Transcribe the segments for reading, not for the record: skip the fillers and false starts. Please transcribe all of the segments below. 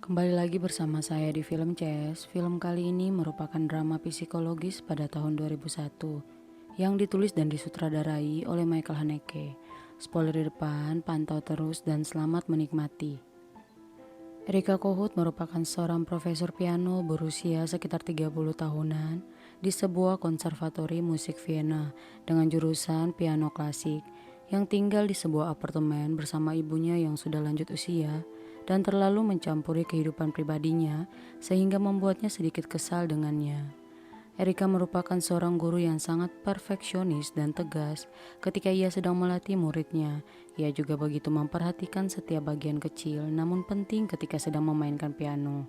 Kembali lagi bersama saya di Film CS. Film kali ini merupakan drama psikologis pada tahun 2001 yang ditulis dan disutradarai oleh Michael Haneke. Spoiler di depan, pantau terus dan selamat menikmati. Erika Kohut merupakan seorang profesor piano berusia sekitar 30 tahunan di sebuah konservatori musik Vienna dengan jurusan piano klasik yang tinggal di sebuah apartemen bersama ibunya yang sudah lanjut usia dan terlalu mencampuri kehidupan pribadinya sehingga membuatnya sedikit kesal dengannya. Erika merupakan seorang guru yang sangat perfeksionis dan tegas ketika ia sedang melatih muridnya. Ia juga begitu memperhatikan setiap bagian kecil namun penting ketika sedang memainkan piano.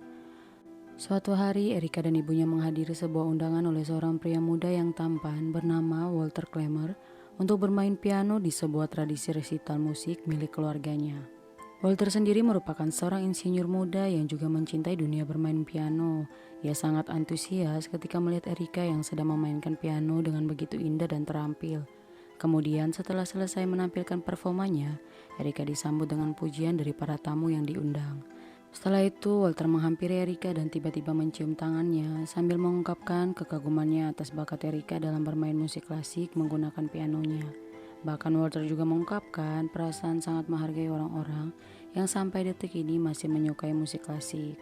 Suatu hari Erika dan ibunya menghadiri sebuah undangan oleh seorang pria muda yang tampan bernama Walter Klemmer untuk bermain piano di sebuah tradisi resital musik milik keluarganya. Walter sendiri merupakan seorang insinyur muda yang juga mencintai dunia bermain piano. Ia sangat antusias ketika melihat Erika yang sedang memainkan piano dengan begitu indah dan terampil. Kemudian setelah selesai menampilkan performanya, Erika disambut dengan pujian dari para tamu yang diundang. Setelah itu, Walter menghampiri Erika dan tiba-tiba mencium tangannya sambil mengungkapkan kekagumannya atas bakat Erika dalam bermain musik klasik menggunakan pianonya. Bahkan Walter juga mengungkapkan perasaan sangat menghargai orang-orang yang sampai detik ini masih menyukai musik klasik.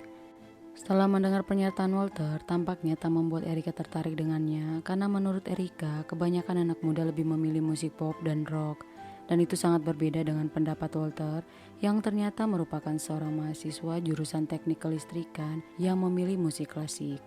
Setelah mendengar pernyataan Walter, tampaknya tak membuat Erika tertarik dengannya karena menurut Erika, kebanyakan anak muda lebih memilih musik pop dan rock. Dan itu sangat berbeda dengan pendapat Walter yang ternyata merupakan seorang mahasiswa jurusan teknik kelistrikan yang memilih musik klasik.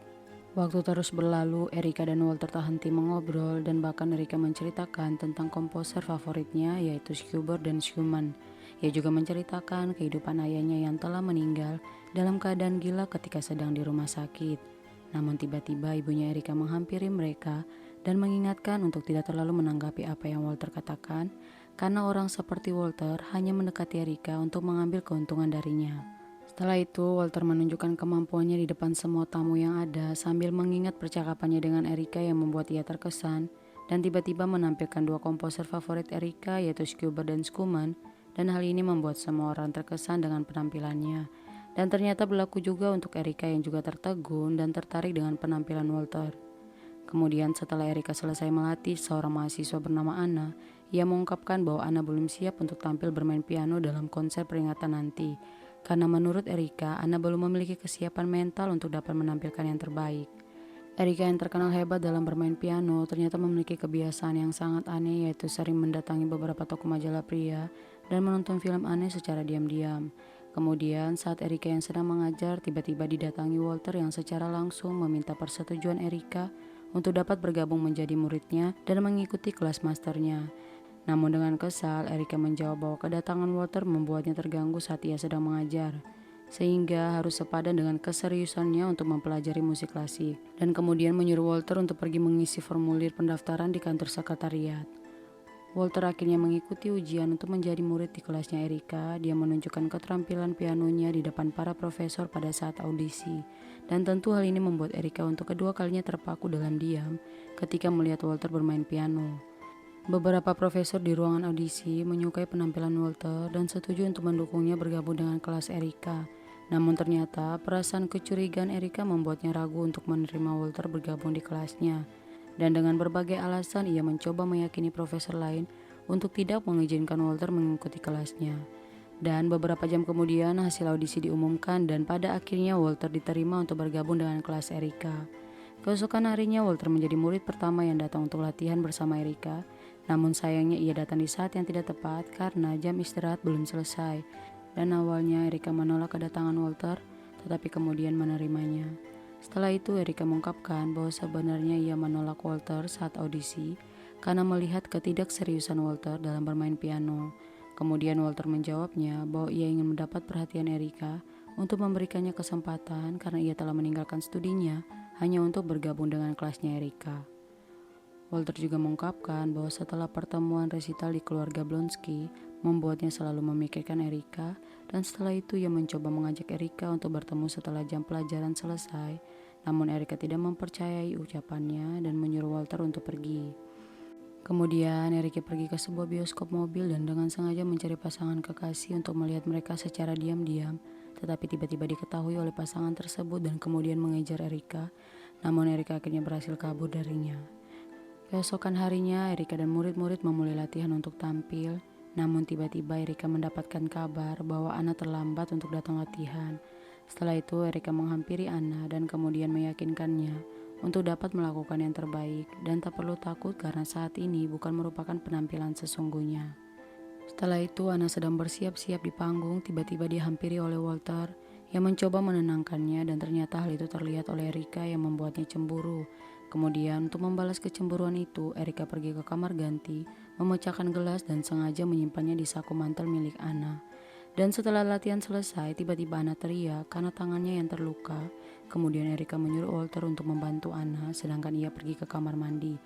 Waktu terus berlalu, Erika dan Walter tak henti mengobrol dan bahkan Erika menceritakan tentang komposer favoritnya yaitu Schubert dan Schumann. Ia juga menceritakan kehidupan ayahnya yang telah meninggal dalam keadaan gila ketika sedang di rumah sakit. Namun tiba-tiba ibunya Erika menghampiri mereka dan mengingatkan untuk tidak terlalu menanggapi apa yang Walter katakan karena orang seperti Walter hanya mendekati Erika untuk mengambil keuntungan darinya. Setelah itu, Walter menunjukkan kemampuannya di depan semua tamu yang ada sambil mengingat percakapannya dengan Erika yang membuat ia terkesan dan tiba-tiba menampilkan dua komposer favorit Erika yaitu Schubert dan Schumann dan hal ini membuat semua orang terkesan dengan penampilannya. Dan ternyata berlaku juga untuk Erika yang juga tertegun dan tertarik dengan penampilan Walter. Kemudian setelah Erika selesai melatih seorang mahasiswa bernama Anna, ia mengungkapkan bahwa Anna belum siap untuk tampil bermain piano dalam konser peringatan nanti. Karena menurut Erika, Anna belum memiliki kesiapan mental untuk dapat menampilkan yang terbaik. Erika yang terkenal hebat dalam bermain piano ternyata memiliki kebiasaan yang sangat aneh yaitu sering mendatangi beberapa toko majalah pria dan menonton film aneh secara diam-diam. Kemudian saat Erika yang sedang mengajar tiba-tiba didatangi Walter yang secara langsung meminta persetujuan Erika untuk dapat bergabung menjadi muridnya dan mengikuti kelas masternya. Namun dengan kesal, Erika menjawab bahwa kedatangan Walter membuatnya terganggu saat ia sedang mengajar, sehingga harus sepadan dengan keseriusannya untuk mempelajari musik klasik, dan kemudian menyuruh Walter untuk pergi mengisi formulir pendaftaran di kantor sekretariat. Walter akhirnya mengikuti ujian untuk menjadi murid di kelasnya Erika. Dia menunjukkan keterampilan pianonya di depan para profesor pada saat audisi, dan tentu hal ini membuat Erika untuk kedua kalinya terpaku dalam diam ketika melihat Walter bermain piano. Beberapa profesor di ruangan audisi menyukai penampilan Walter dan setuju untuk mendukungnya bergabung dengan kelas Erika. Namun ternyata perasaan kecurigaan Erika membuatnya ragu untuk menerima Walter bergabung di kelasnya. Dan dengan berbagai alasan ia mencoba meyakini profesor lain untuk tidak mengizinkan Walter mengikuti kelasnya. Dan beberapa jam kemudian hasil audisi diumumkan dan pada akhirnya Walter diterima untuk bergabung dengan kelas Erika. Keesokan harinya Walter menjadi murid pertama yang datang untuk latihan bersama Erika. Namun sayangnya ia datang di saat yang tidak tepat karena jam istirahat belum selesai. Dan awalnya Erika menolak kedatangan Walter, tetapi kemudian menerimanya. Setelah itu Erika mengungkapkan bahwa sebenarnya ia menolak Walter saat audisi karena melihat ketidakseriusan Walter dalam bermain piano. Kemudian Walter menjawabnya bahwa ia ingin mendapat perhatian Erika untuk memberikannya kesempatan karena ia telah meninggalkan studinya hanya untuk bergabung dengan kelasnya Erika. Walter juga mengungkapkan bahwa setelah pertemuan resital di keluarga Blonsky membuatnya selalu memikirkan Erika dan setelah itu ia mencoba mengajak Erika untuk bertemu setelah jam pelajaran selesai. Namun Erika tidak mempercayai ucapannya dan menyuruh Walter untuk pergi. Kemudian Erika pergi ke sebuah bioskop mobil dan dengan sengaja mencari pasangan kekasih untuk melihat mereka secara diam-diam. tetapi tiba-tiba diketahui oleh pasangan tersebut dan kemudian mengejar Erika. Namun Erika akhirnya berhasil kabur darinya. Keesokan harinya, Erika dan murid-murid memulai latihan untuk tampil. Namun tiba-tiba Erika mendapatkan kabar bahwa Anna terlambat untuk datang latihan. Setelah itu Erika menghampiri Anna dan kemudian meyakinkannya untuk dapat melakukan yang terbaik dan tak perlu takut karena saat ini bukan merupakan penampilan sesungguhnya. Setelah itu Anna sedang bersiap-siap di panggung, tiba-tiba dihampiri oleh Walter yang mencoba menenangkannya dan ternyata hal itu terlihat oleh Erika yang membuatnya cemburu. Kemudian untuk membalas kecemburuan itu, Erika pergi ke kamar ganti, memecahkan gelas dan sengaja menyimpannya di saku mantel milik Anna. Dan setelah latihan selesai, tiba-tiba Anna teriak karena tangannya yang terluka. Kemudian Erika menyuruh Walter untuk membantu Anna, sedangkan ia pergi ke kamar mandi.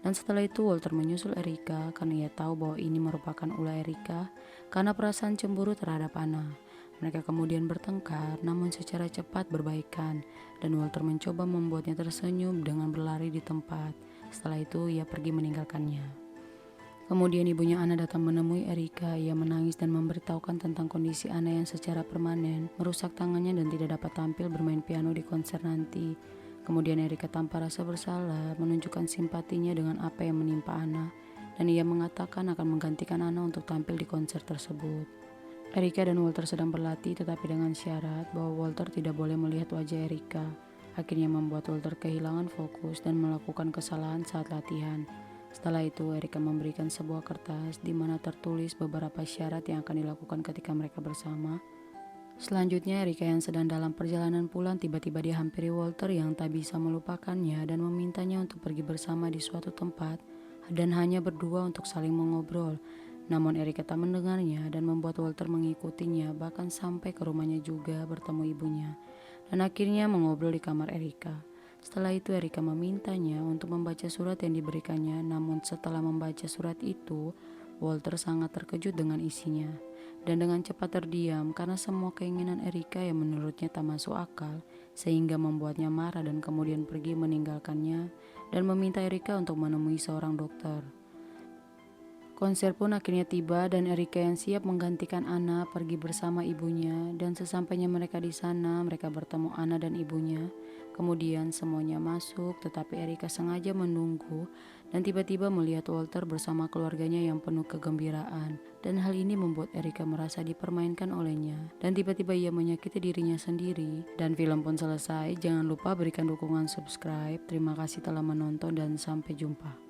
Dan setelah itu Walter menyusul Erika karena ia tahu bahwa ini merupakan ulah Erika karena perasaan cemburu terhadap Anna. Mereka kemudian bertengkar namun secara cepat berbaikan dan Walter mencoba membuatnya tersenyum dengan berlari di tempat. Setelah itu ia pergi meninggalkannya. Kemudian ibunya Anna datang menemui Erika. Ia menangis dan memberitahukan tentang kondisi Anna yang secara permanen merusak tangannya dan tidak dapat tampil bermain piano di konser nanti. Kemudian Erika tanpa rasa bersalah menunjukkan simpatinya dengan apa yang menimpa Anna dan ia mengatakan akan menggantikan Anna untuk tampil di konser tersebut. Erika dan Walter sedang berlatih tetapi dengan syarat bahwa Walter tidak boleh melihat wajah Erika. Akhirnya membuat Walter kehilangan fokus dan melakukan kesalahan saat latihan. Setelah itu Erika memberikan sebuah kertas di mana tertulis beberapa syarat yang akan dilakukan ketika mereka bersama. Selanjutnya Erika yang sedang dalam perjalanan pulang tiba-tiba dihampiri Walter yang tak bisa melupakannya dan memintanya untuk pergi bersama di suatu tempat dan hanya berdua untuk saling mengobrol. Namun Erika tak mendengarnya dan membuat Walter mengikutinya bahkan sampai ke rumahnya juga bertemu ibunya dan akhirnya mengobrol di kamar Erika. Setelah itu Erika memintanya untuk membaca surat yang diberikannya, namun setelah membaca surat itu Walter sangat terkejut dengan isinya dan dengan cepat terdiam karena semua keinginan Erika yang menurutnya tak masuk akal sehingga membuatnya marah dan kemudian pergi meninggalkannya dan meminta Erika untuk menemui seorang dokter. Konser pun akhirnya tiba dan Erika yang siap menggantikan Anna pergi bersama ibunya dan sesampainya mereka di sana mereka bertemu Anna dan ibunya. Kemudian semuanya masuk tetapi Erika sengaja menunggu dan tiba-tiba melihat Walter bersama keluarganya yang penuh kegembiraan dan hal ini membuat Erika merasa dipermainkan olehnya dan tiba-tiba ia menyakiti dirinya sendiri. Dan film pun selesai. Jangan lupa berikan dukungan subscribe. Terima kasih telah menonton dan sampai jumpa.